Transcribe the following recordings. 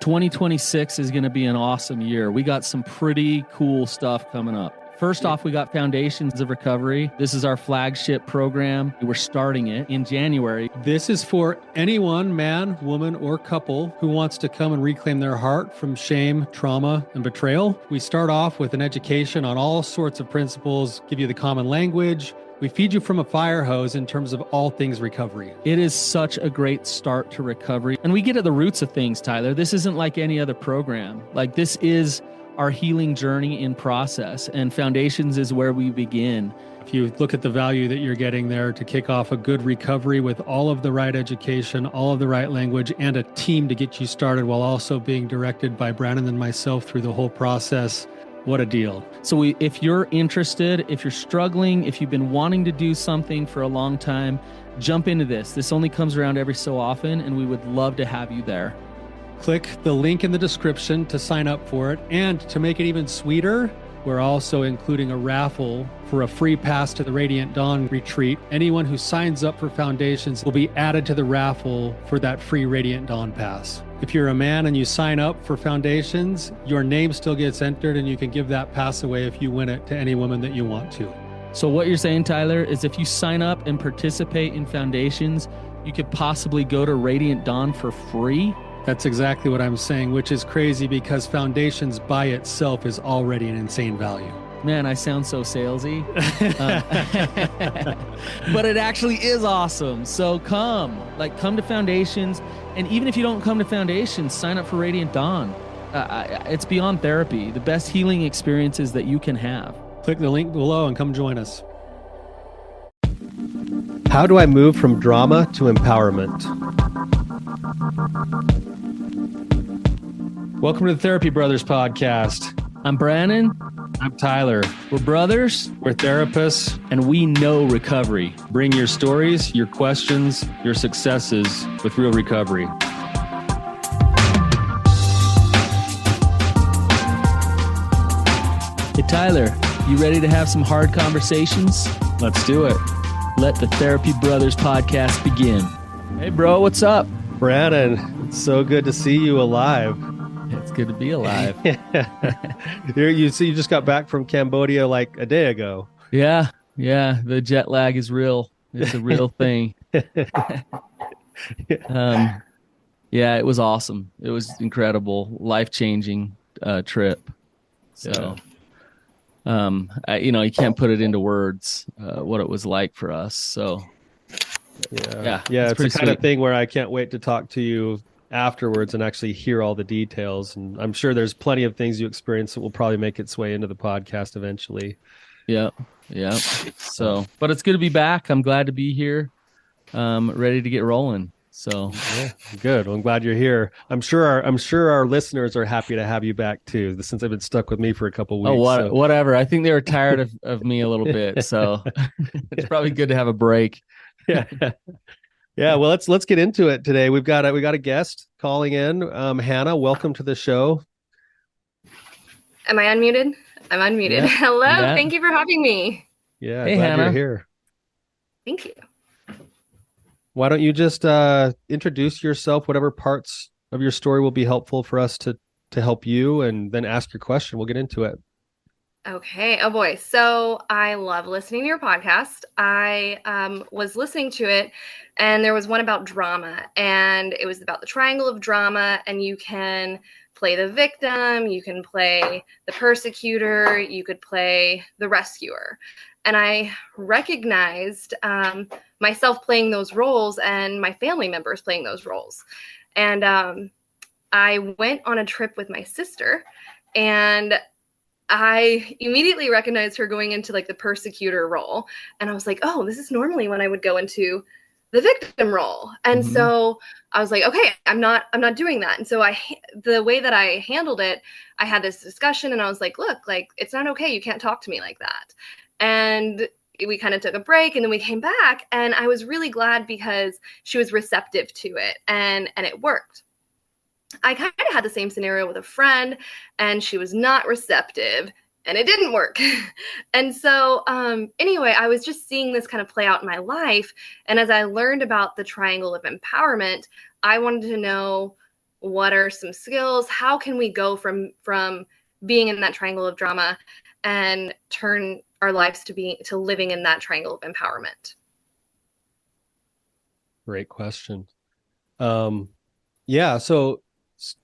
2026 is going to be an awesome year. We got some pretty cool stuff coming up. First off, we got Foundations of Recovery. This is our flagship program. We're starting it in January. This is for anyone, man, woman, or couple who wants to come and reclaim their heart from shame, trauma, and betrayal. We start off with an education on all sorts of principles, give you the common language. We feed you from a fire hose in terms of all things recovery. It is such a great start to recovery. And we get at the roots of things, Tyler. This isn't like any other program. Like, this is our healing journey in process, and Foundations is where we begin. If you look at the value that you're getting there to kick off a good recovery with all of the right education, all of the right language, and a team to get you started while also being directed by Brannon and myself through the whole process, what a deal. So if you're interested, if you're struggling, if you've been wanting to do something for a long time, jump into this. This only comes around every so often, and we would love to have you there. Click the link in the description to sign up for it. And to make it even sweeter, we're also including a raffle for a free pass to the Radiant Dawn retreat. Anyone who signs up for Foundations will be added to the raffle for that free Radiant Dawn pass. If you're a man and you sign up for Foundations, your name still gets entered, and you can give that pass away if you win it to any woman that you want to. So what you're saying, Tyler, is if you sign up and participate in Foundations, you could possibly go to Radiant Dawn for free? That's exactly what I'm saying, which is crazy because Foundations by itself is already an insane value. Man, I sound so salesy. But it actually is awesome. So come to Foundations. And even if you don't come to Foundations, sign up for Radiant Dawn. It's beyond therapy, the best healing experiences that you can have. Click the link below and come join us. How do I move from drama to empowerment? Welcome to the Therapy Brothers podcast. I'm Brannon. I'm Tyler. We're brothers. We're therapists. And we know recovery. Bring your stories, your questions, your successes with real recovery. Hey, Tyler, you ready to have some hard conversations? Let's do it. Let the Therapy Brothers podcast begin. Hey, bro, what's up? Brannon, it's so good to see you alive. It's good to be alive. You just got back from Cambodia like a day ago. Yeah. The jet lag is real. It's a real thing. Yeah, it was awesome. It was incredible, life-changing trip. So, you can't put it into words what it was like for us. So, yeah. It's the kind of thing where I can't wait to talk to you afterwards and actually hear all the details. And I'm sure there's plenty of things you experienced that will probably make its way into the podcast eventually. Yeah. So, but it's good to be back. I'm glad to be here, ready to get rolling. So yeah, good. Well, I'm glad you're here. I'm sure our listeners are happy to have you back too, since they've been stuck with me for a couple of weeks. Whatever. I think they were tired of me a little bit. So it's probably good to have a break. Yeah. Well, let's get into it today. We got a guest calling in. Hannah, welcome to the show. Am I unmuted? I'm unmuted. Yeah. Hello. Yeah. Thank you for having me. Yeah. Hey, glad Hannah. you're here. Thank you. Why don't you just introduce yourself? Whatever parts of your story will be helpful for us to help you, and then ask your question. We'll get into it. Okay. Oh boy. So I love listening to your podcast. I was listening to it, and there was one about drama, and it was about the triangle of drama, and you can play the victim, you can play the persecutor, you could play the rescuer. And I recognized myself playing those roles and my family members playing those roles. And I went on a trip with my sister, and I immediately recognized her going into like the persecutor role. And I was like, oh, this is normally when I would go into the victim role. And so I was like, okay, I'm not doing that. And so the way that I handled it, I had this discussion, and I was like, look, like, it's not okay. You can't talk to me like that. And we kind of took a break, and then we came back, and I was really glad because she was receptive to it, and it worked. I kind of had the same scenario with a friend, and she was not receptive, and it didn't work. And so anyway, I was just seeing this kind of play out in my life. And as I learned about the triangle of empowerment, I wanted to know, what are some skills? How can we go from being in that triangle of drama and turn our lives to living in that triangle of empowerment? Great question. Yeah. So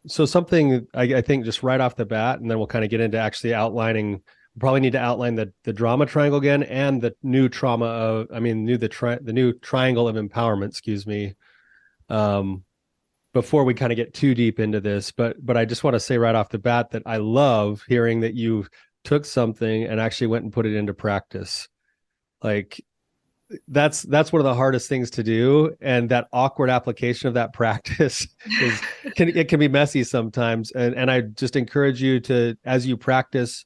something I think just right off the bat, and then we'll kind of get into actually outlining. We'll probably need to outline the drama triangle again, and the new the new triangle of empowerment. Excuse me. Before we kind of get too deep into this, but I just want to say right off the bat that I love hearing that you took something and actually went and put it into practice. Like that's one of the hardest things to do, and that awkward application of that practice can be messy sometimes. And I just encourage you to, as you practice,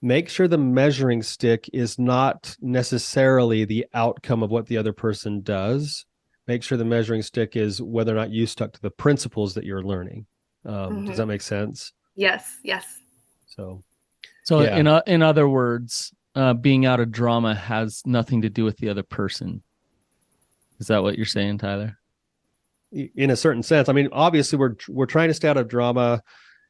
make sure the measuring stick is not necessarily the outcome of what the other person does. Make sure the measuring stick is whether or not you stuck to the principles that you're learning. Does that make sense? Yes. So yeah. in other words, being out of drama has nothing to do with the other person. Is that what you're saying, Tyler? In a certain sense. I mean, obviously we're trying to stay out of drama,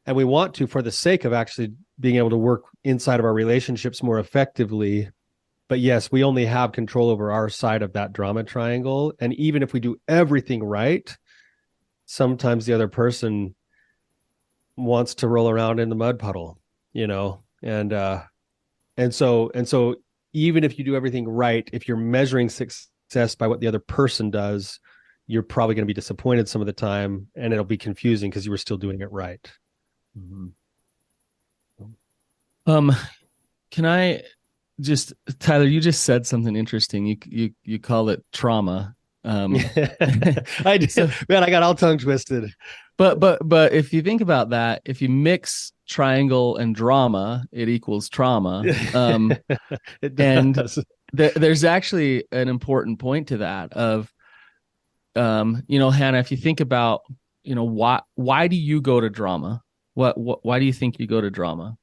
and we want to for the sake of actually being able to work inside of our relationships more effectively. But yes, we only have control over our side of that drama triangle. And even if we do everything right, sometimes the other person wants to roll around in the mud puddle, and so even if you do everything right, if you're measuring success by what the other person does, you're probably going to be disappointed some of the time, and it'll be confusing because you were still doing it right. Can I just, Tyler, you just said something interesting. You call it trauma. I did. So, man, I got all tongue twisted. But if you think about that, if you mix triangle and drama, it equals trauma. It does. And there's actually an important point to that of, Hannah, if you think about, why do you go to drama? Why do you think you go to drama?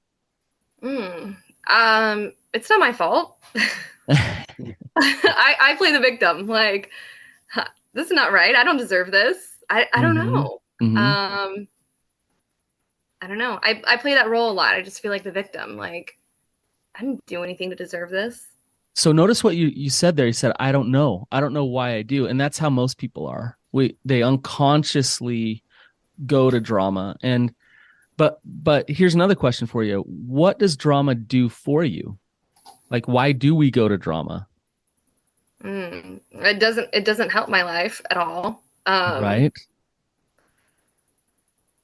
It's not my fault. I play the victim. Like, this is not right. I don't deserve this. I don't know. I don't know. I play that role a lot. I just feel like the victim. Like, I didn't do anything to deserve this. So notice what you said there. You said, I don't know. I don't know why I do. And that's how most people are. They unconsciously go to drama. But here's another question for you. What does drama do for you? Like, why do we go to drama? It doesn't help my life at all. Right.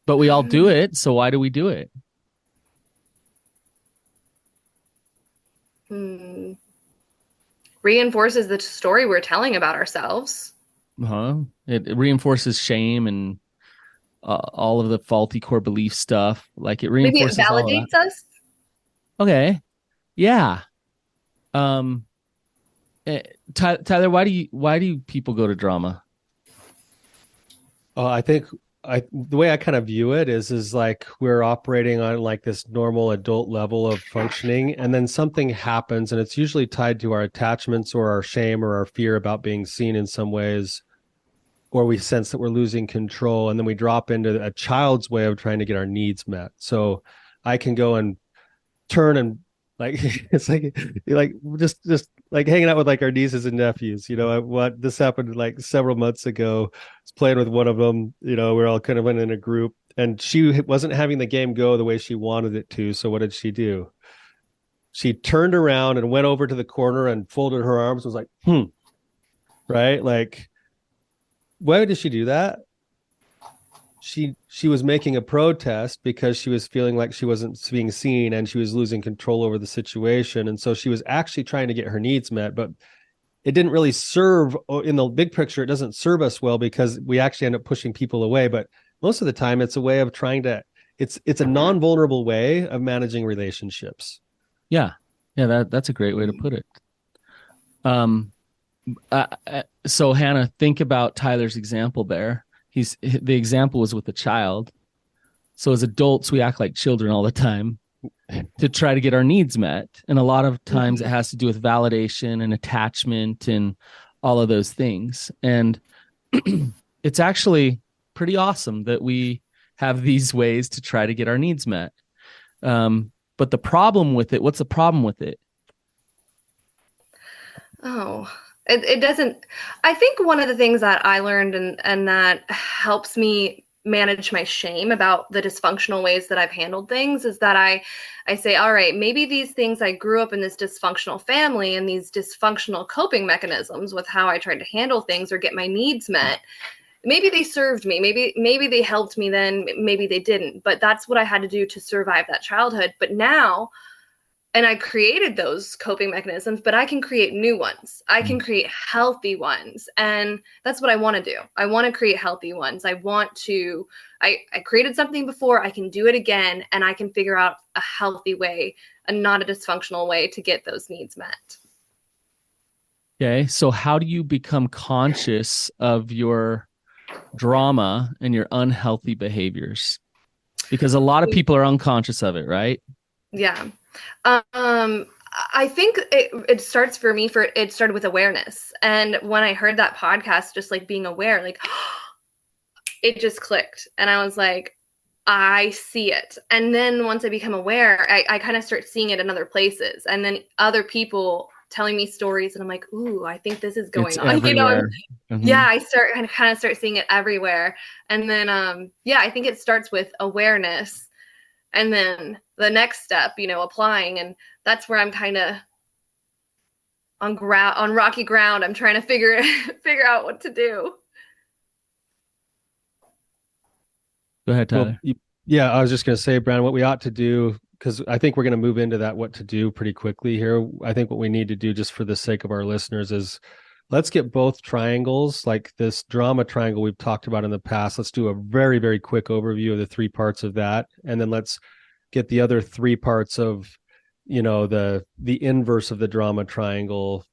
But we all do it. So why do we do it? Reinforces the story we're telling about ourselves. It reinforces shame and all of the faulty core belief stuff. Like, it reinforces. Maybe it validates us. Okay. Yeah. Tyler, why do people go to drama? I think the way I kind of view it is like we're operating on like this normal adult level of functioning, and then something happens, and it's usually tied to our attachments or our shame or our fear about being seen in some ways, or we sense that we're losing control, and then we drop into a child's way of trying to get our needs met. So I can go and turn and like it's like just like hanging out with like our nieces and nephews. What this happened like several months ago. I was playing with one of them. We're all kind of in a group, and she wasn't having the game go the way she wanted it to. So what did she do? She turned around and went over to the corner and folded her arms. Was like, right? Like, why did she do that? She was making a protest because she was feeling like she wasn't being seen and she was losing control over the situation. And so she was actually trying to get her needs met, but it didn't really serve in the big picture. It doesn't serve us well because we actually end up pushing people away. But most of the time it's a way of trying to, it's a non-vulnerable way of managing relationships. Yeah. That's a great way to put it. So Hannah, think about Tyler's example there. The example was with a child. So as adults, we act like children all the time to try to get our needs met. And a lot of times it has to do with validation and attachment and all of those things. And it's actually pretty awesome that we have these ways to try to get our needs met. But the problem with it, what's the problem with it? Oh, it doesn't. I think one of the things that I learned and that helps me manage my shame about the dysfunctional ways that I've handled things is that I say, all right, maybe these things, I grew up in this dysfunctional family and these dysfunctional coping mechanisms with how I tried to handle things or get my needs met. Maybe they served me. Maybe they helped me then. Maybe they didn't. But that's what I had to do to survive that childhood. But now, and I created those coping mechanisms, but I can create new ones. I can create healthy ones. And that's what I want to do. I want to create healthy ones. I created something before, I can do it again, and I can figure out a healthy way and not a dysfunctional way to get those needs met. Okay. So how do you become conscious of your drama and your unhealthy behaviors? Because a lot of people are unconscious of it, right? Yeah. I think it starts for me, it started with awareness. And when I heard that podcast, just like being aware, like it just clicked. And I was like, I see it. And then once I become aware, I kind of start seeing it in other places. And then other people telling me stories, and I'm like, ooh, I think this is going on. Everywhere. Yeah, I kind of start seeing it everywhere. And then, I think it starts with awareness. And then the next step, applying. And that's where I'm kind of on rocky ground. I'm trying to figure out what to do. Go ahead, Tyler. Well, I was just going to say, Brannon, what we ought to do, because I think we're going to move into that what to do pretty quickly here. I think what we need to do, just for the sake of our listeners, is let's get both triangles, like this drama triangle we've talked about in the past. Let's do a very, very quick overview of the three parts of that. And then let's get the other three parts of, the inverse of the drama triangle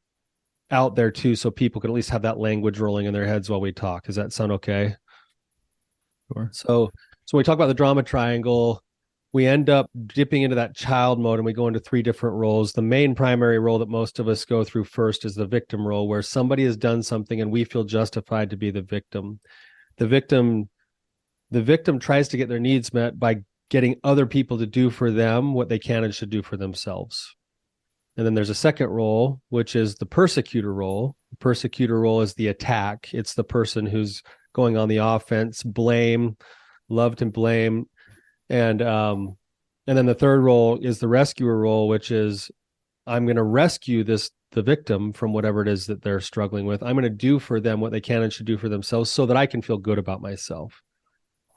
out there too, so people can at least have that language rolling in their heads while we talk. Does that sound okay? Sure. So when we talk about the drama triangle, we end up dipping into that child mode and we go into three different roles. The main primary role that most of us go through first is the victim role, where somebody has done something and we feel justified to be the victim. The victim tries to get their needs met by getting other people to do for them what they can and should do for themselves. And then there's a second role, which is the persecutor role. The persecutor role is the attack. It's the person who's going on the offense, love to blame. And then the third role is the rescuer role, which is I'm going to rescue the victim from whatever it is that they're struggling with. I'm going to do for them what they can and should do for themselves so that I can feel good about myself.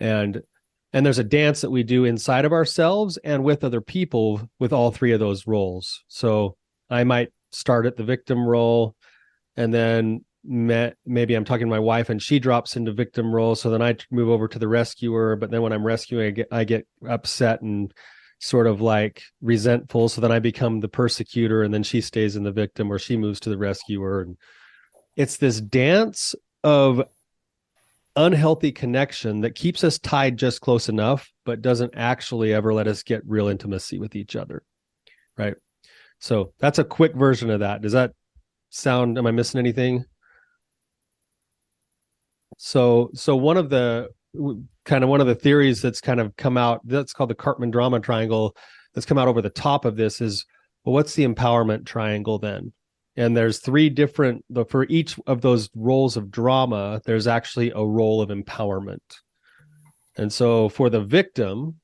And there's a dance that we do inside of ourselves and with other people with all three of those roles. So I might start at the victim role, and then maybe I'm talking to my wife and she drops into victim role. So then I move over to the rescuer. But then when I'm rescuing, I get upset and sort of like resentful. So then I become the persecutor, and then she stays in the victim, or she moves to the rescuer. And it's this dance of unhealthy connection that keeps us tied just close enough, but doesn't actually ever let us get real intimacy with each other. Right. So that's a quick version of that. Does that sound, am I missing anything? So one of the theories that's kind of come out, that's called the Cartman drama triangle, that's come out over the top of this is, well, what's the empowerment triangle then? And there's three different, for each of those roles of drama, there's actually a role of empowerment. And so for the victim,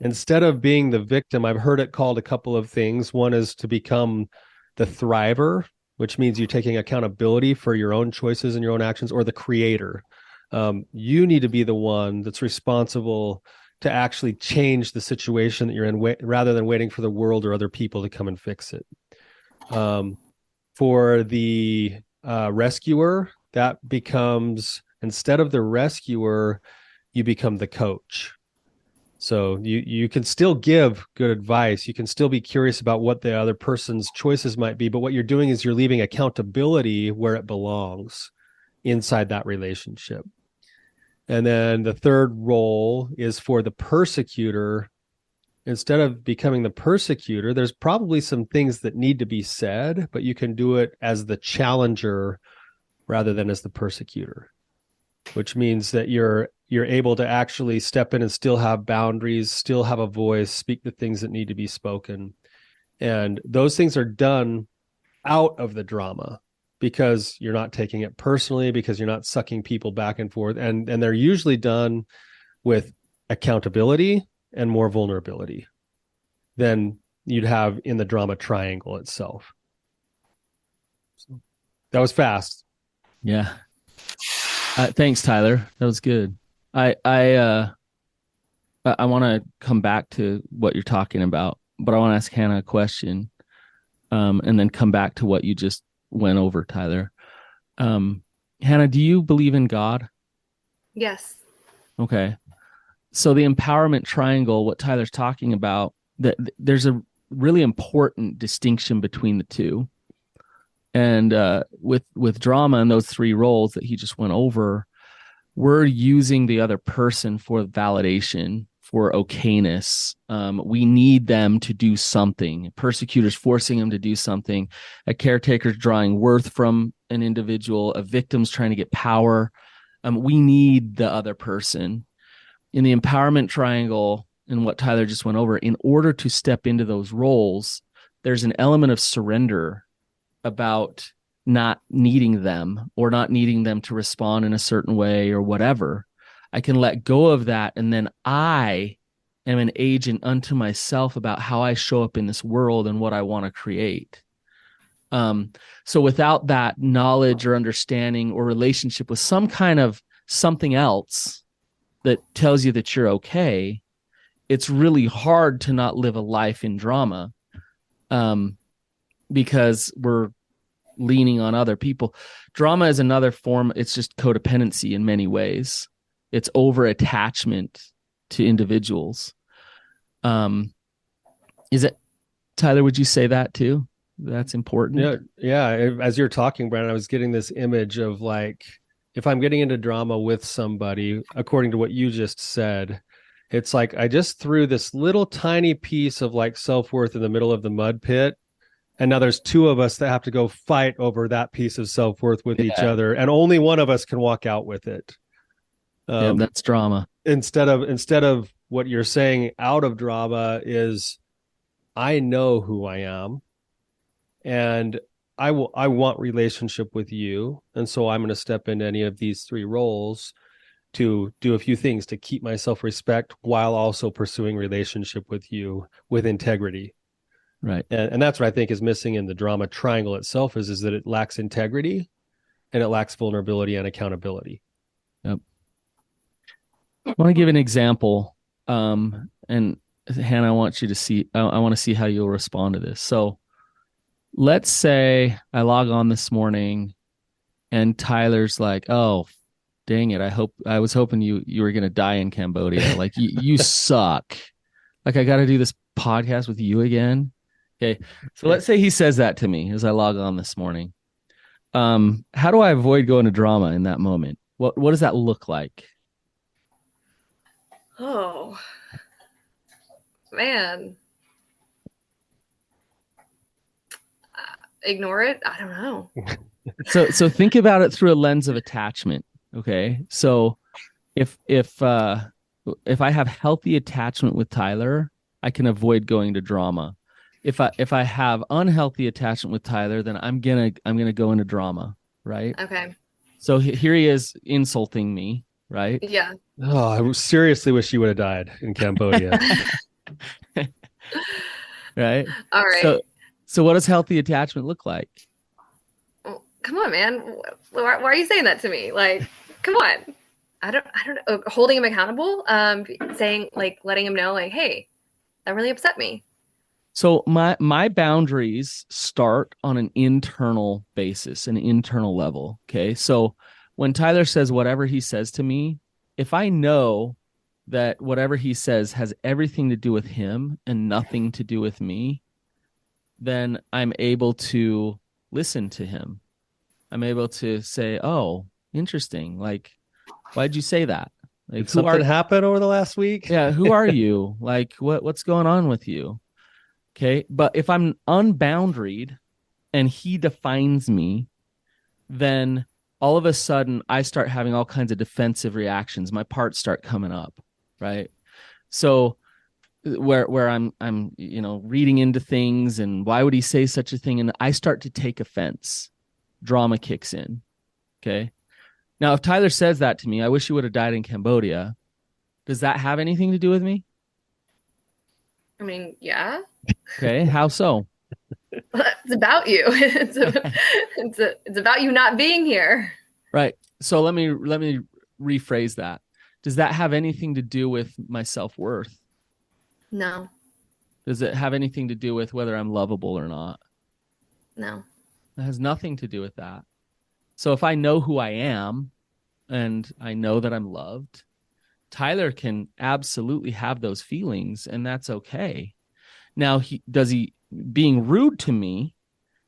instead of being the victim, I've heard it called a couple of things. One is to become the thriver, which means you taking accountability for your own choices and your own actions, or the creator. You need to be the one that's responsible to actually change the situation that you're in, rather than waiting for the world or other people to come and fix it. For the rescuer, that becomes, instead of the rescuer, you become the coach. So you can still give good advice. You can still be curious about what the other person's choices might be. But what you're doing is you're leaving accountability where it belongs, inside that relationship. And then the third role is for the persecutor. Instead of becoming the persecutor, there's probably some things that need to be said, but you can do it as the challenger rather than as the persecutor, which means that you're you're able to actually step in and still have boundaries, still have a voice, speak the things that need to be spoken. And those things are done out of the drama because you're not taking it personally, because you're not sucking people back and forth. And they're usually done with accountability and more vulnerability than you'd have in the drama triangle itself. So that was fast. Yeah. Thanks, Tyler. That was good. I want to come back to what you're talking about, but I want to ask Hannah a question, and then come back to what you just went over, Tyler. Hannah, do you believe in God? Yes. Okay. So the empowerment triangle, what Tyler's talking about, there's a really important distinction between the two. And with drama and those three roles that he just went over, we're using the other person for validation, for okayness. We need them to do something. Persecutors forcing them to do something. A caretaker's drawing worth from an individual. A victim's trying to get power. We need the other person. In the empowerment triangle, and what Tyler just went over, in order to step into those roles, there's an element of surrender about not needing them or not needing them to respond in a certain way or whatever. I can let go of that, and then I am an agent unto myself about how I show up in this world and what I want to create. So without that knowledge or understanding or relationship with some kind of something else that tells you that you're okay, it's really hard to not live a life in drama, because we're leaning on other people. Drama is another form. It's just codependency in many ways. It's over attachment to individuals. Is it, Tyler, would you say that too? That's important. Yeah. As you're talking, Brannon, I was getting this image of like, if I'm getting into drama with somebody, according to what you just said, it's like I just threw this little tiny piece of like self-worth in the middle of the mud pit. And now there's two of us that have to go fight over that piece of self-worth with each other. And only one of us can walk out with it. That's drama. Instead of what you're saying out of drama is, I know who I am, and I want relationship with you. And so I'm going to step into any of these three roles to do a few things to keep my self-respect while also pursuing relationship with you with integrity. Right. And that's what I think is missing in the drama triangle itself is that it lacks integrity and it lacks vulnerability and accountability. Yep. I want to give an example. And Hannah, I want to see how you'll respond to this. So let's say I log on this morning and Tyler's like, "Oh, dang it. I was hoping you were going to die in Cambodia. Like you suck. Like I got to do this podcast with you again." Okay. So let's say he says that to me as I log on this morning. How do I avoid going to drama in that moment? What does that look like? Oh, man. Ignore it? I don't know. So think about it through a lens of attachment. Okay. So if I have healthy attachment with Tyler, I can avoid going to drama. If I have unhealthy attachment with Tyler, then I'm gonna go into drama, right? Okay. So here he is insulting me, right? Yeah. Oh, I seriously wish you would have died in Cambodia. Right. All right. So what does healthy attachment look like? Oh, come on, man. Why are you saying that to me? Like, come on. I don't know. Holding him accountable. Saying like, letting him know like, hey, that really upset me. So my boundaries start on an internal basis, an internal level. Okay. So when Tyler says whatever he says to me, if I know that whatever he says has everything to do with him and nothing to do with me, then I'm able to listen to him. I'm able to say, "Oh, interesting. Like, why'd you say that? Like, did something happen over the last week? Yeah. Who are you? Like, what's going on with you?" Okay. But if I'm unboundaried and he defines me, then all of a sudden I start having all kinds of defensive reactions. My parts start coming up, right? So where I'm reading into things and why would he say such a thing, and I start to take offense. Drama kicks in. Okay. Now, if Tyler says that to me, I wish you would have died in Cambodia. Does that have anything to do with me? I mean, yeah. Okay. How so? It's about you. It's about you not being here. Right. So let me rephrase that. Does that have anything to do with my self-worth? No. Does it have anything to do with whether I'm lovable or not? No. It has nothing to do with that. So if I know who I am and I know that I'm loved, Tyler can absolutely have those feelings, and that's okay. Now, he being rude to me,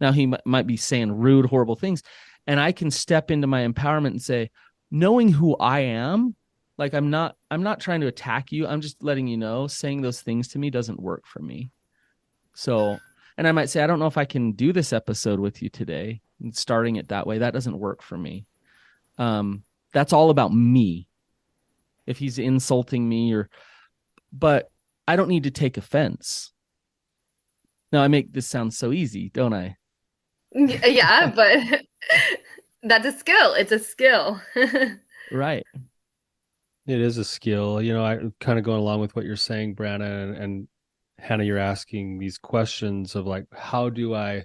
now he might be saying rude, horrible things, and I can step into my empowerment and say, knowing who I am, like I'm not trying to attack you. I'm just letting you know, saying those things to me doesn't work for me. So, and I might say, I don't know if I can do this episode with you today, and starting it that way, that doesn't work for me. That's all about me. If he's insulting me but I don't need to take offense. Now I make this sound so easy, don't I? Yeah, but that's a skill. It's a skill. Right. It is a skill. You know, I kind of going along with what you're saying, Brannon, and Hannah, you're asking these questions of like, how do I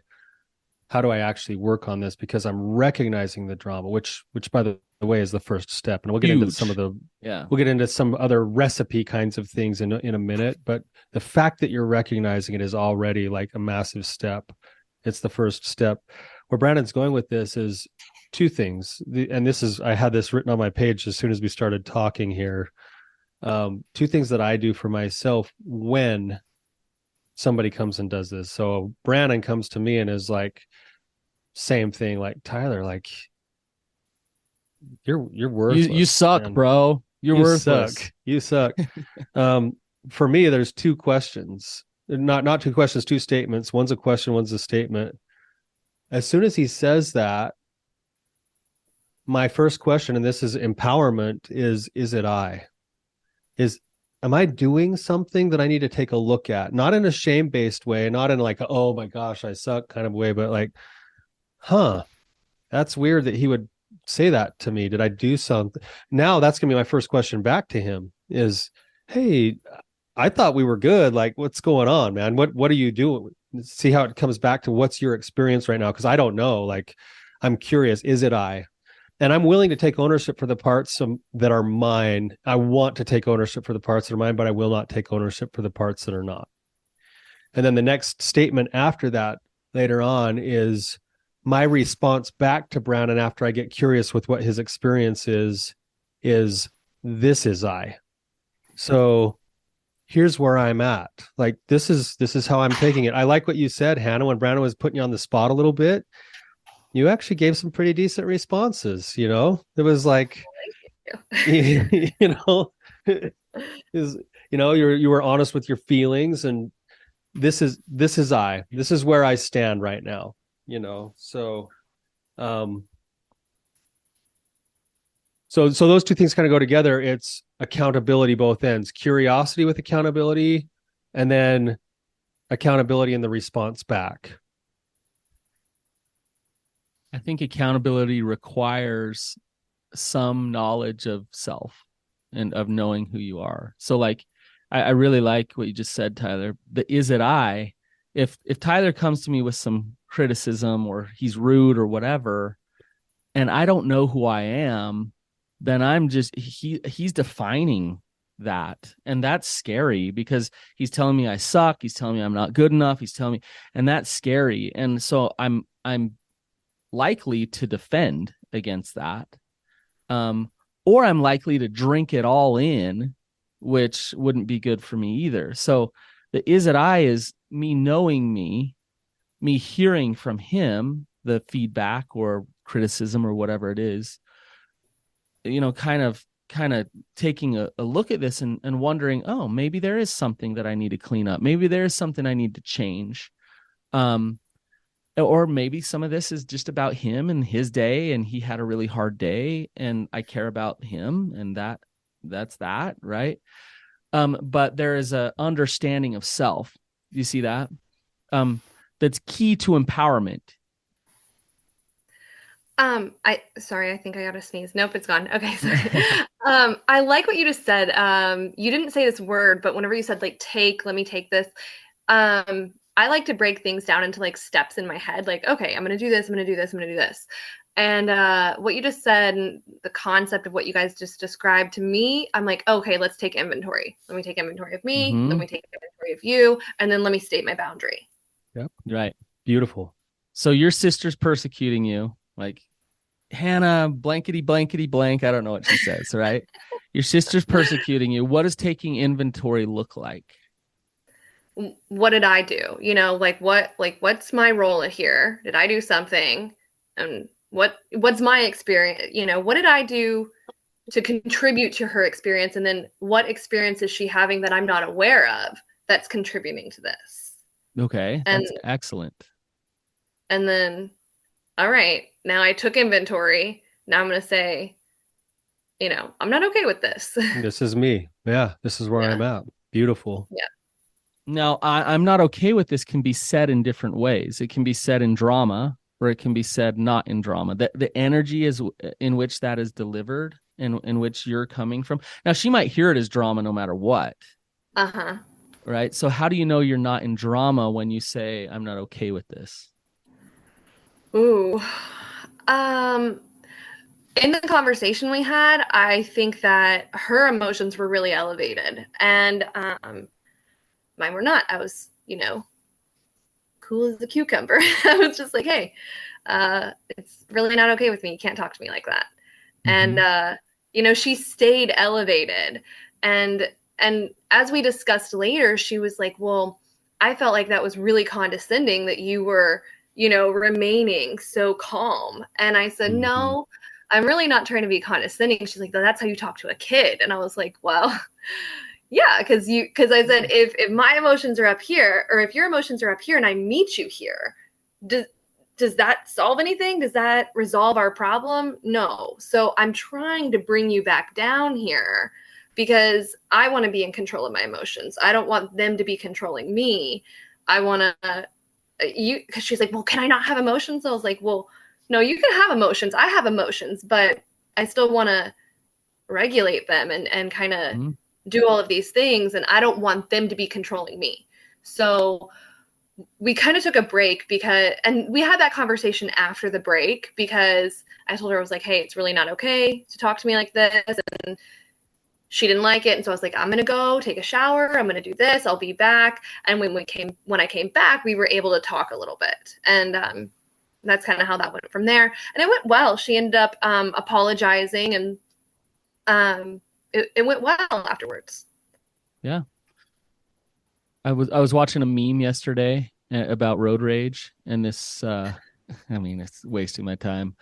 actually work on this? Because I'm recognizing the drama, which by the way is the first step. And we'll get into some of we'll get into some other recipe kinds of things in a minute. But the fact that you're recognizing it is already like a massive step. It's the first step. Where Brandon's going with this is two things. I had this written on my page as soon as we started talking here. Two things that I do for myself when somebody comes and does this. So Brannon comes to me and is like, same thing, like, Tyler, like, you're worthless. You suck, man. Bro. You're worthless. You suck. For me, there's two questions. Not two questions, two statements. One's a question, one's a statement. As soon as he says that, my first question, and this is empowerment, is it I? Am I doing something that I need to take a look at? Not in a shame-based way, not in like, oh my gosh, I suck kind of way, but like, that's weird that he would say that to me. Did I do something? Now that's going to be my first question back to him is, hey, I thought we were good. Like, what's going on, man? What are you doing? See how it comes back to what's your experience right now? Because I don't know. Like, I'm curious. Is it I? And I'm willing to take ownership for the parts that are mine. I want to take ownership for the parts that are mine, but I will not take ownership for the parts that are not. And then the next statement after that later on is my response back to Brannon after I get curious with what his experience is this is I. So here's where I'm at. Like, this is how I'm taking it. I like what you said, Hannah, when Brannon was putting you on the spot a little bit. You actually gave some pretty decent responses. You know, it was like, you know, you were honest with your feelings, and this is I. This is where I stand right now. You know, so those two things kind of go together. It's accountability, both ends, curiosity with accountability, and then accountability in the response back. I think accountability requires some knowledge of self and of knowing who you are. So like, I really like what you just said, Tyler. The is it I? If Tyler comes to me with some criticism or he's rude or whatever, and I don't know who I am, then I'm just, he's defining that. And that's scary because he's telling me I suck. He's telling me I'm not good enough. He's telling me, and that's scary. And so I'm likely to defend against that. Or I'm likely to drink it all in, which wouldn't be good for me either. So the is it I is me knowing me hearing from him, the feedback or criticism or whatever it is, you know, kind of taking a look at this and wondering, oh, maybe there is something that I need to clean up. Maybe there is something I need to change. Or maybe some of this is just about him and his day, and he had a really hard day, and I care about him, and that's that, right? But there is a understanding of self. You see that? That's key to empowerment. I think I got to sneeze. Nope, it's gone. Okay, sorry. I like what you just said. You didn't say this word, but whenever you said like let me take this. I like to break things down into like steps in my head. Like, okay, I'm going to do this. I'm going to do this. I'm going to do this. And what you just said, and the concept of what you guys just described to me, I'm like, okay, let's take inventory. Let me take inventory of me. Mm-hmm. Let me take inventory of you. And then let me state my boundary. Yep. Right. Beautiful. So your sister's persecuting you, like, Hannah, blankety, blankety, blank. I don't know what she says, right? Your sister's persecuting you. What does taking inventory look like? What did I do? What's my role here? Did I do something? And what's my experience? What did I do to contribute to her experience? And then what experience is she having that I'm not aware of that's contributing to this? Okay. That's excellent. And then, all right, now I took inventory. Now I'm going to say, I'm not okay with this. This is me. Yeah. This is where I'm at. Beautiful. Yeah. Now, I'm not okay with this can be said in different ways. It can be said in drama, or it can be said not in drama. The energy is in which that is delivered, and in which you're coming from. Now, she might hear it as drama no matter what. Uh-huh. Right? So how do you know you're not in drama when you say, I'm not okay with this? Ooh. In the conversation we had, I think that her emotions were really elevated, and mine were not. I was, cool as a cucumber. I was just like, hey, it's really not okay with me. You can't talk to me like that. Mm-hmm. And, she stayed elevated. And as we discussed later, she was like, well, I felt like that was really condescending that you were, remaining so calm. And I said, mm-hmm. No, I'm really not trying to be condescending. She's like, that's how you talk to a kid. And I was like, well, yeah, because I said, if my emotions are up here, or if your emotions are up here and I meet you here, does that solve anything? Does that resolve our problem? No. So I'm trying to bring you back down here because I want to be in control of my emotions. I don't want them to be controlling me. I want to, because she's like, well, can I not have emotions? I was like, well, no, you can have emotions. I have emotions, but I still want to regulate them and kind of mm-hmm. do all of these things. And I don't want them to be controlling me. So we kind of took a break and we had that conversation after the break because I told her, I was like, hey, it's really not okay to talk to me like this. And she didn't like it. And so I was like, I'm going to go take a shower. I'm going to do this. I'll be back. And when I came back, we were able to talk a little bit. And that's kind of how that went from there. And it went well. She ended up apologizing, and it went well afterwards. Yeah. I was watching a meme yesterday about road rage, and this, it's wasting my time.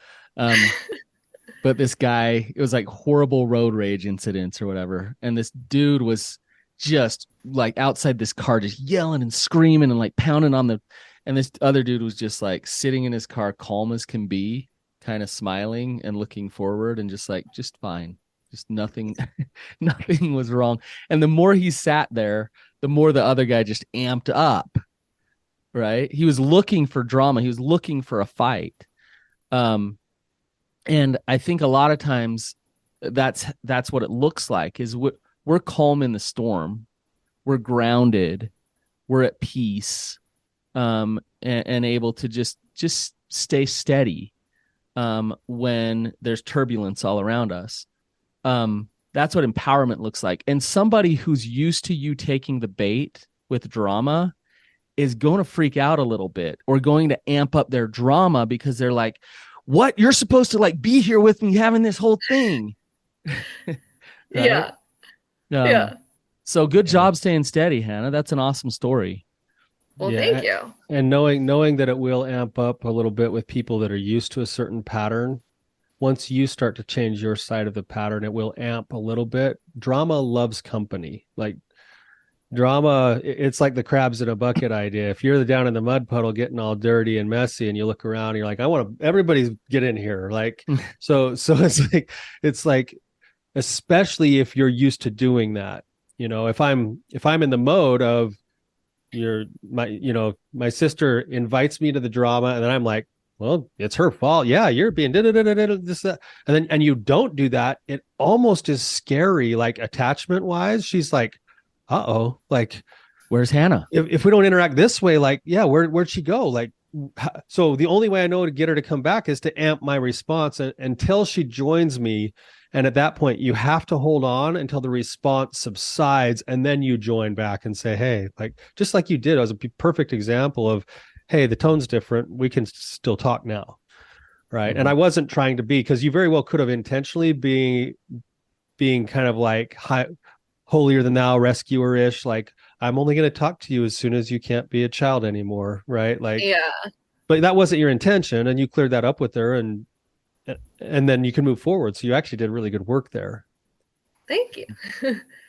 But this guy, it was like horrible road rage incidents or whatever. And this dude was just like outside this car, just yelling and screaming and like pounding on and this other dude was just like sitting in his car, calm as can be, kind of smiling and looking forward and just fine. Just nothing, nothing was wrong. And the more he sat there, the more the other guy just amped up, right? He was looking for drama. He was looking for a fight. And I think a lot of times that's what it looks like is we're calm in the storm. We're grounded. We're at peace, and able to just stay steady when there's turbulence all around us. That's what empowerment looks like. And somebody who's used to you taking the bait with drama is going to freak out a little bit or going to amp up their drama because they're like, what? You're supposed to like be here with me having this whole thing. Right? Yeah. Yeah. So good job staying steady, Hannah. That's an awesome story. Well, thank you. And knowing that it will amp up a little bit with people that are used to a certain pattern. Once you start to change your side of the pattern, it will amp a little bit. Drama loves company. Like drama, it's like the crabs in a bucket idea. If you're down in the mud puddle getting all dirty and messy and you look around and you're like, I want to, everybody's get in here. Like, so it's like, especially if you're used to doing that, if I'm in the mode of my sister invites me to the drama and then I'm like, well, it's her fault. Yeah, you're being this, that. And you don't do that. It almost is scary, like attachment wise. She's like, uh-oh, like, where's Hannah? If we don't interact this way, like, yeah, where'd she go? Like, so the only way I know to get her to come back is to amp my response until she joins me. And at that point, you have to hold on until the response subsides, and then you join back and say, hey, like, just like you did, as a perfect example of, hey, the tone's different. We can still talk now. Right. Mm-hmm. And I wasn't trying to be, because you very well could have intentionally being kind of like holier than thou, rescuer-ish, like, I'm only going to talk to you as soon as you can't be a child anymore. Right. Like, yeah. But that wasn't your intention, and you cleared that up with her, and then you can move forward. So you actually did really good work there. Thank you.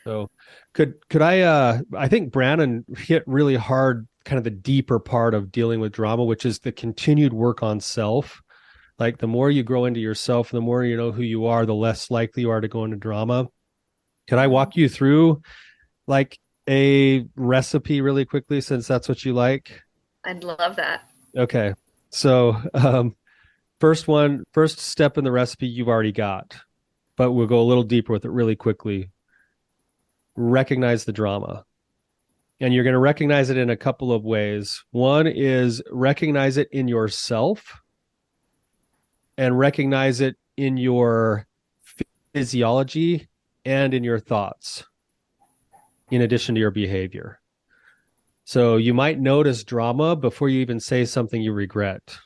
So could I think Brannon hit really hard kind of the deeper part of dealing with drama, which is the continued work on self. Like, the more you grow into yourself, the more you know who you are, the less likely you are to go into drama. Could I walk you through like a recipe really quickly, since that's what you like? I'd love that. Okay. So first step in the recipe you've already got, but we'll go a little deeper with it really quickly. Recognize the drama. And you're going to recognize it in a couple of ways. One is recognize it in yourself, and recognize it in your physiology and in your thoughts, in addition to your behavior. So you might notice drama before you even say something you regret.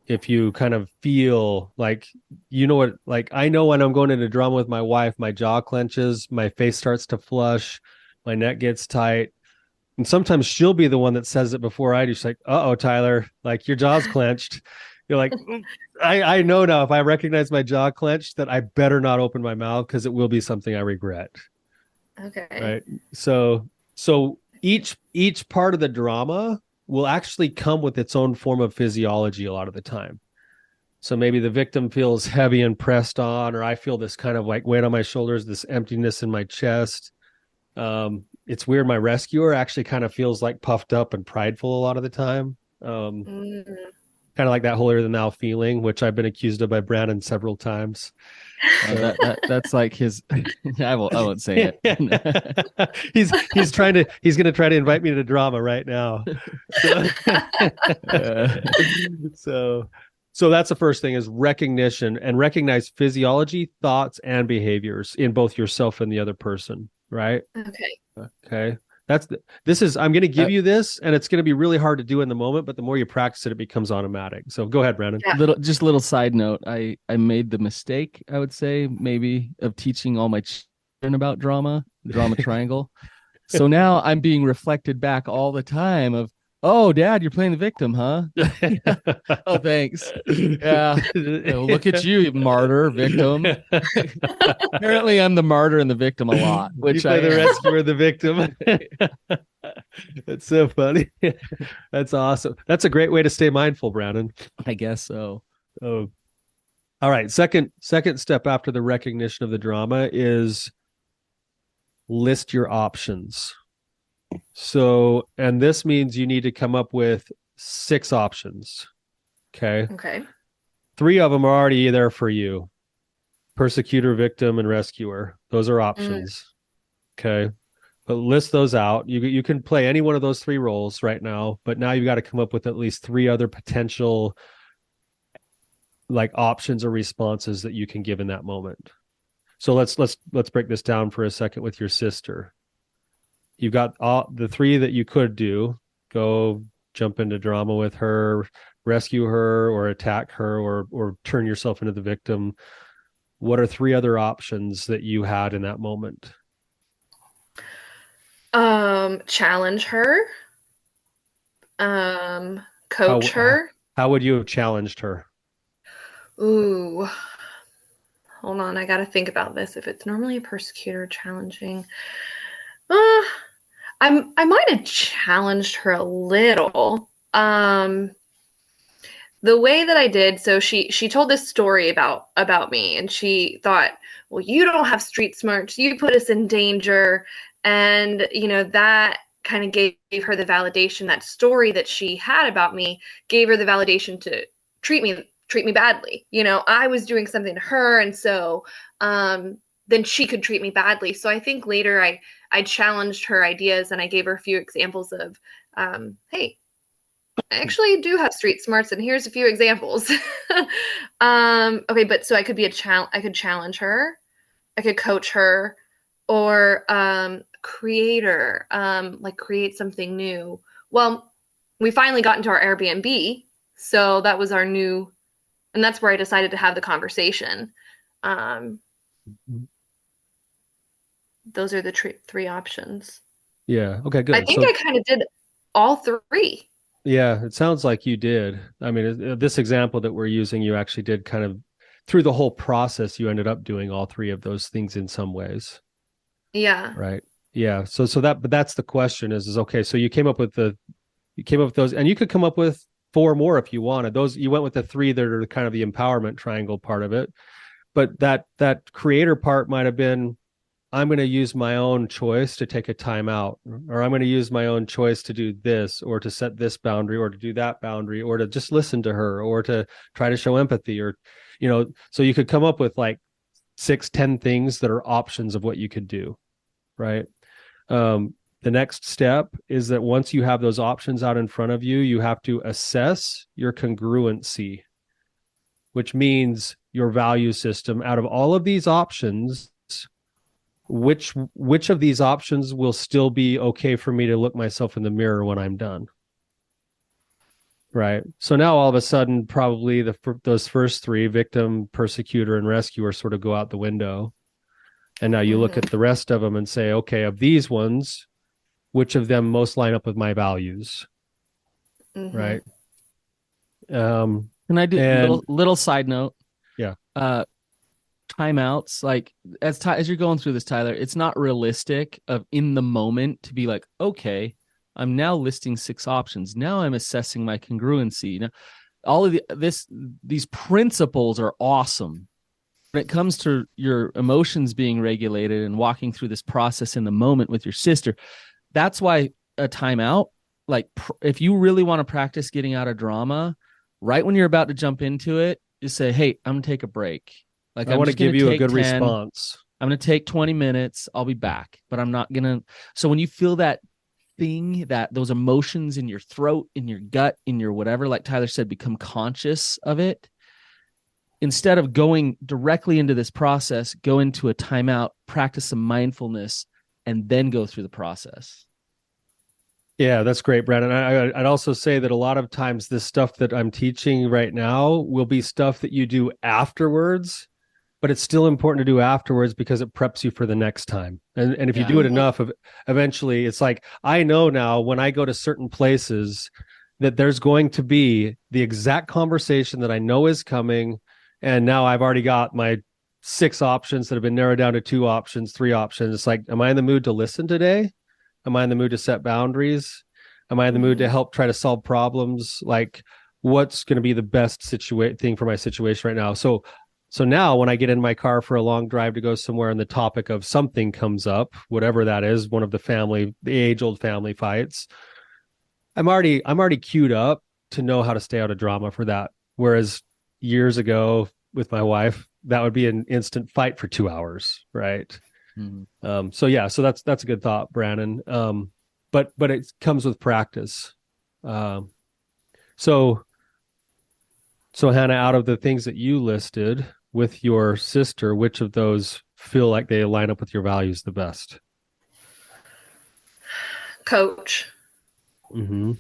If you kind of feel like, like, I know when I'm going into drama with my wife, my jaw clenches, my face starts to flush, my neck gets tight. And sometimes she'll be the one that says it before I do. She's like, uh-oh, Tyler, like, your jaw's clenched. You're like, I know now, if I recognize my jaw clenched, that I better not open my mouth, because it will be something I regret. Okay. Right. So each part of the drama will actually come with its own form of physiology a lot of the time. So maybe the victim feels heavy and pressed on, or I feel this kind of like weight on my shoulders, this emptiness in my chest. It's weird. My rescuer actually kind of feels like puffed up and prideful a lot of the time. Kind of like that holier than thou feeling, which I've been accused of by Brannon several times. That's like his. I won't say it. He's going to try to invite me to drama right now. So that's the first thing, is recognition, and recognize physiology, thoughts, and behaviors in both yourself and the other person. Right. Okay. I'm going to give you this, and it's going to be really hard to do in the moment, but the more you practice it, it becomes automatic. So go ahead, Brannon. Yeah. Little side note. I made the mistake, I would say, maybe, of teaching all my children about drama triangle. So now I'm being reflected back all the time of, oh, Dad, you're playing the victim, huh? Oh, thanks. Yeah. Look at you, martyr, victim. Apparently, I'm the martyr and the victim a lot. Which you play the rescuer, the victim. That's so funny. That's awesome. That's a great way to stay mindful, Brannon. I guess so. Oh, all right. Second step after the recognition of the drama is list your options. So, and this means you need to come up with 6 options. Okay. 3 of them are already there for you: persecutor, victim, and rescuer. Those are options. Okay. But list those out. You can play any one of those 3 roles right now, but now you've got to come up with at least 3 other potential, like, options or responses that you can give in that moment. So let's break this down for a second with your sister. You've got all the 3 that you could do: go jump into drama with her, rescue her, or attack her, or turn yourself into the victim. What are 3 other options that you had in that moment? Challenge her. Coach her. How would you have challenged her? Ooh. Hold on, I got to think about this. If it's normally a persecutor challenging. I might have challenged her a little. The way that I did, so she told this story about me, and she thought, well, you don't have street smarts, you put us in danger. And that kind of gave her the validation. That story that she had about me gave her the validation to treat me badly. I was doing something to her, and so then she could treat me badly. So I think later I challenged her ideas, and I gave her a few examples of, hey, I actually do have street smarts, and here's a few examples. Okay, but so I could be I could challenge her, I could coach her, or creator, like create something new. Well, we finally got into our Airbnb, so that was our new, and that's where I decided to have the conversation. Those are the three options. Yeah. Okay, good. I think I kind of did all three. Yeah, it sounds like you did. I mean, this example that we're using, you actually did kind of, through the whole process, you ended up doing all three of those things in some ways. Yeah. Right. Yeah. So but that's the question is okay. So you came up with those, and you could come up with 4 more if you wanted. Those, you went with the 3 that are kind of the empowerment triangle part of it. But that creator part might have been, I'm going to use my own choice to take a time out, or I'm going to use my own choice to do this, or to set this boundary, or to do that boundary, or to just listen to her, or to try to show empathy, or, so you could come up with like 6-10 things that are options of what you could do. Right. The next step is that once you have those options out in front of you, you have to assess your congruency, which means your value system. Out of all of these options, which of these options will still be okay for me to look myself in the mirror when I'm done? Right. So now all of a sudden, probably those first 3, victim, persecutor, and rescuer, sort of go out the window. And now you look at the rest of them and say, okay, of these ones, which of them most line up with my values? Right. Can I do a little side note? Yeah. Timeouts, like as you're going through this, Tyler, it's not realistic of in the moment to be like, okay, I'm now listing 6 options. Now I'm assessing my congruency. All of these principles are awesome. When it comes to your emotions being regulated and walking through this process in the moment with your sister, that's why a timeout, like if you really want to practice getting out of drama, right when you're about to jump into it, just say, hey, I'm going to take a break. Like, I want to give you a good 10, response. I'm going to take 20 minutes. I'll be back, but I'm not going to. So when you feel that thing, those emotions in your throat, in your gut, in your whatever, like Tyler said, become conscious of it. Instead of going directly into this process, go into a timeout, practice some mindfulness, and then go through the process. Yeah, that's great, Brannon. I'd also say that a lot of times this stuff that I'm teaching right now will be stuff that you do afterwards, but it's still important to do afterwards because it preps you for the next time. And if you do it enough, eventually it's like, I know now when I go to certain places that there's going to be the exact conversation that I know is coming. And now I've already got my 6 options that have been narrowed down to 2 options, 3 options. It's like, am I in the mood to listen today? Am I in the mood to set boundaries? Am I in the mood to help try to solve problems? Like, what's going to be the best thing for my situation right now? So now when I get in my car for a long drive to go somewhere and the topic of something comes up, whatever that is, one of the age-old family fights, I'm already queued up to know how to stay out of drama for that. Whereas years ago with my wife, that would be an instant fight for 2 hours, right? Mm-hmm. So that's a good thought, Brannon. But it comes with practice. So Hannah, out of the things that you listed with your sister, which of those feel like they line up with your values the best? Coach. Mm-hmm.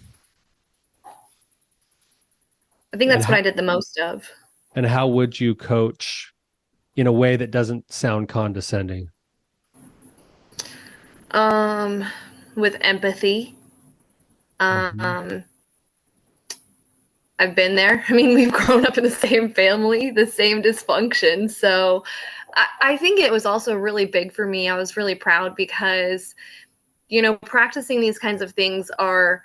I think that's what I did the most of. And how would you coach in a way that doesn't sound condescending? With empathy. I've been there. I mean, we've grown up in the same family, the same dysfunction. So I think it was also really big for me. I was really proud because, practicing these kinds of things are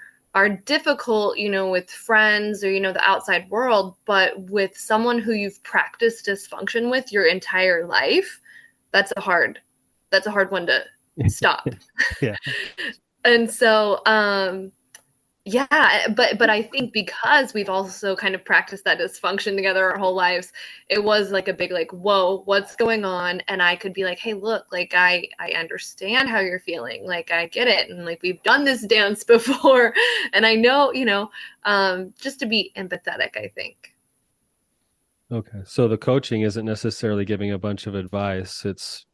difficult, with friends or, the outside world, but with someone who you've practiced dysfunction with your entire life, that's a hard one to stop. Yeah. And so, yeah, but I think because we've also kind of practiced that dysfunction together our whole lives, it was like a big, like, whoa, what's going on? And I could be like, hey, look, like, I understand how you're feeling. Like, I get it. And like, we've done this dance before. And I know, just to be empathetic, I think. Okay. So the coaching isn't necessarily giving a bunch of advice. It's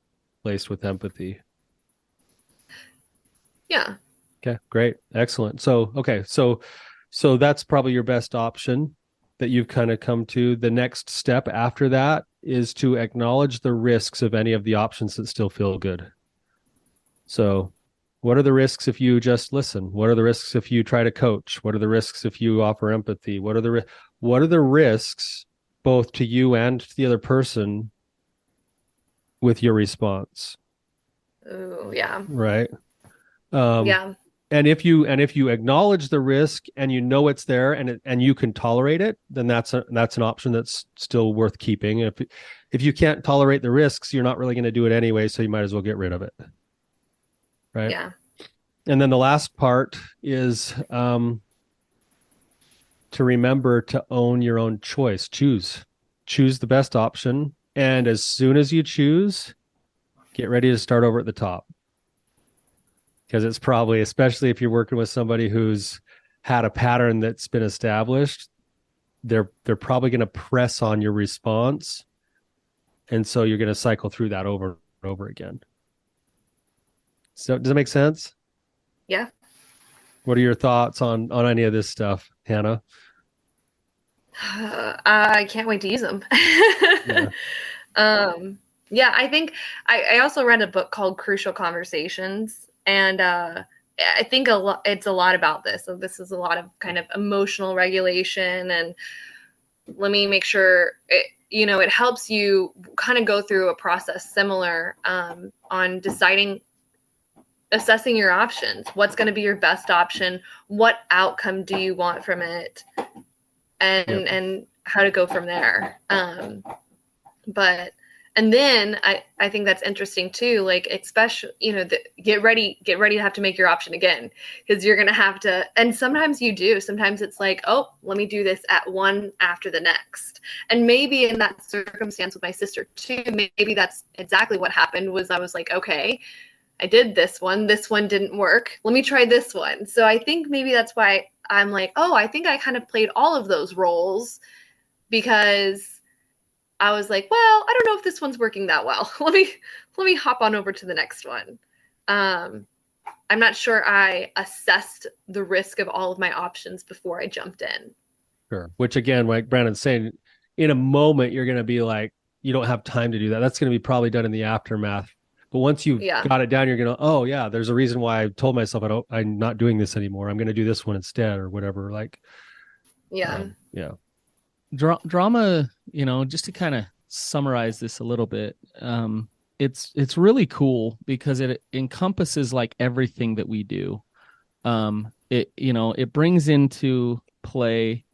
laced with empathy. Yeah. Okay, great. Excellent. So that's probably your best option that you've kind of come to. The next step after that is to acknowledge the risks of any of the options that still feel good. So what are the risks if you just listen? What are the risks if you try to coach? What are the risks if you offer empathy? What are the risks both to you and to the other person with your response? Oh, yeah. Right. Yeah. And if you acknowledge the risk and you know it's there and you can tolerate it, then that's an option that's still worth keeping. If you can't tolerate the risks, you're not really going to do it anyway, so you might as well get rid of it. Right? Yeah. And then the last part is to remember to own your own choice. Choose the best option, and as soon as you choose, get ready to start over at the top. Because it's probably, especially if you're working with somebody who's had a pattern that's been established, they're probably going to press on your response. And so you're going to cycle through that over and over again. So does it make sense? Yeah. What are your thoughts on any of this stuff, Hannah? I can't wait to use them. Yeah. Yeah, I think I also read a book called Crucial Conversations. And I think it's a lot about this. So this is a lot of kind of emotional regulation. And let me make sure it helps you kind of go through a process similar on assessing your options. What's going to be your best option? What outcome do you want from it? And how to go from there. And then I think that's interesting too, like, especially, get ready to have to make your option again, because you're going to have to, and sometimes you do, sometimes it's like, oh, let me do this at one after the next. And maybe in that circumstance with my sister too, maybe that's exactly what happened. Was I was like, okay, I did this one didn't work. Let me try this one. So I think maybe that's why I'm like, oh, I think I kind of played all of those roles, because I was like, well, I don't know if this one's working that well. Let me hop on over to the next one. I'm not sure I assessed the risk of all of my options before I jumped in. Sure. Which again, like Brannon's saying, in a moment, you're going to be like, you don't have time to do that. That's going to be probably done in the aftermath. But once you've got it down, you're going to, oh yeah, there's a reason why I told myself I'm not doing this anymore. I'm going to do this one instead or whatever. Like, yeah. Drama, just to kind of summarize this a little bit, it's really cool because it encompasses like everything that we do. It brings into play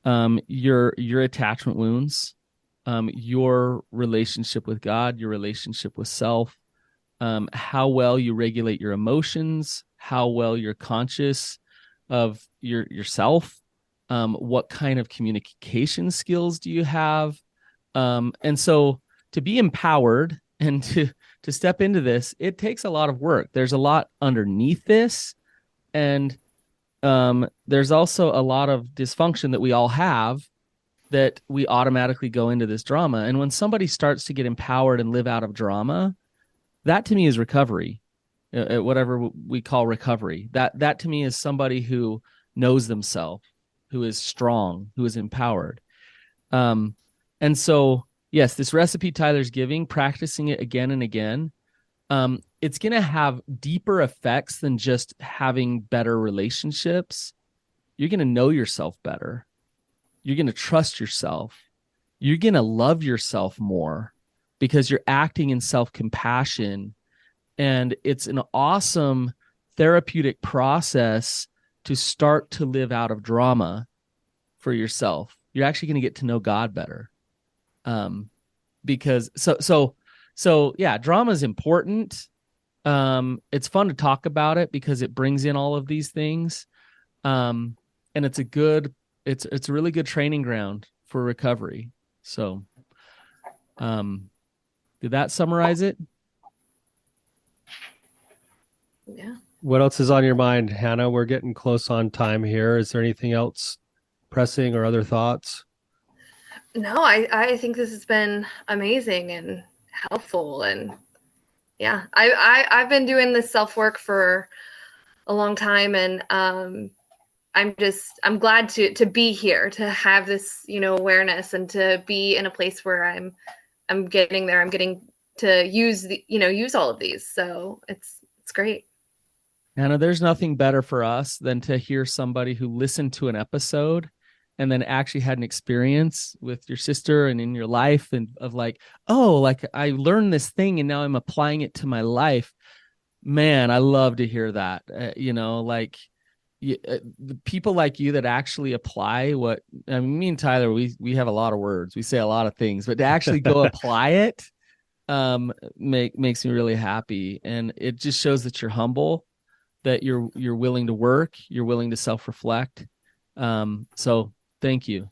your attachment wounds, your relationship with God, your relationship with self, how well you regulate your emotions, how well you're conscious of yourself. What kind of communication skills do you have? And so to be empowered and to step into this, it takes a lot of work. There's a lot underneath this. And there's also a lot of dysfunction that we all have that we automatically go into this drama. And when somebody starts to get empowered and live out of drama, that to me is recovery, whatever we call recovery. That to me is somebody who knows themselves, who is strong, who is empowered. And so, yes, this recipe Tyler's giving, practicing it again and again, it's going to have deeper effects than just having better relationships. You're going to know yourself better. You're going to trust yourself. You're going to love yourself more because you're acting in self-compassion. And it's an awesome therapeutic process to start to live out of drama for yourself. You're actually going to get to know God better. Because yeah, drama is important. It's fun to talk about it because it brings in all of these things. And it's a really good training ground for recovery. So, did that summarize it? Yeah. What else is on your mind, Hannah? We're getting close on time here. Is there anything else pressing or other thoughts? No, I think this has been amazing and helpful. And yeah, I've been doing this self-work for a long time. And I'm glad to be here, to have this, awareness, and to be in a place where I'm getting there. I'm getting to use all of these. So it's great. Anna, there's nothing better for us than to hear somebody who listened to an episode and then actually had an experience with your sister and in your life, and of like, oh, like I learned this thing and now I'm applying it to my life. Man, I love to hear that. The people like you that actually apply what, I mean, me and Tyler, we have a lot of words. We say a lot of things, but to actually go apply it makes me really happy. And it just shows that you're humble, that you're willing to work, you're willing to self-reflect. So thank you.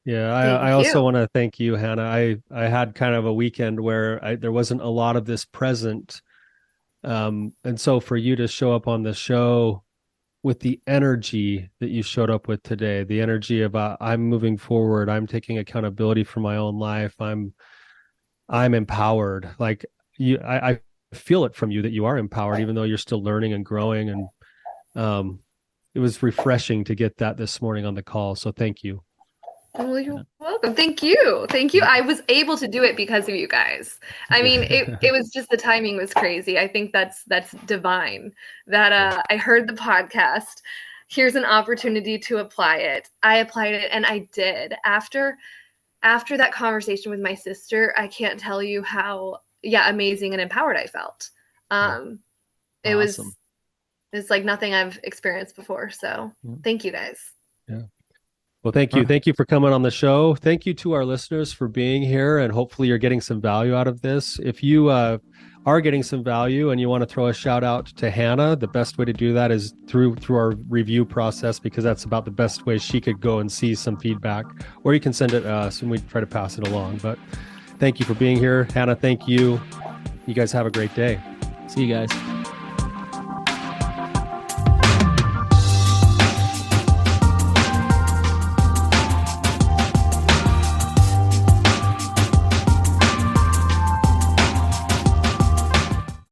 Yeah, I also want to thank you, Hannah. I had kind of a weekend where there wasn't a lot of this present. And so for you to show up on the show with the energy that you showed up with today, the energy of I'm moving forward, I'm taking accountability for my own life, I'm empowered. Like I feel it from you that you are empowered, even though you're still learning and growing. And it was refreshing to get that this morning on the call. So thank you. Well, you're welcome. Thank you. I was able to do it because of you guys. I mean, it was just, the timing was crazy. I think that's divine, that I heard the podcast. Here's an opportunity to apply it. I applied it, and I did. After that conversation with my sister, I can't tell you how amazing and empowered I felt. It awesome. It's like nothing I've experienced before. So thank you guys. Yeah. Well, thank you. Thank you for coming on the show. Thank you to our listeners for being here, and hopefully you're getting some value out of this. If you are getting some value and you want to throw a shout out to Hannah, the best way to do that is through our review process, because that's about the best way she could go and see some feedback, or you can send it to us and we try to pass it along. But thank you for being here, Hannah. Thank you. You guys have a great day. See you guys.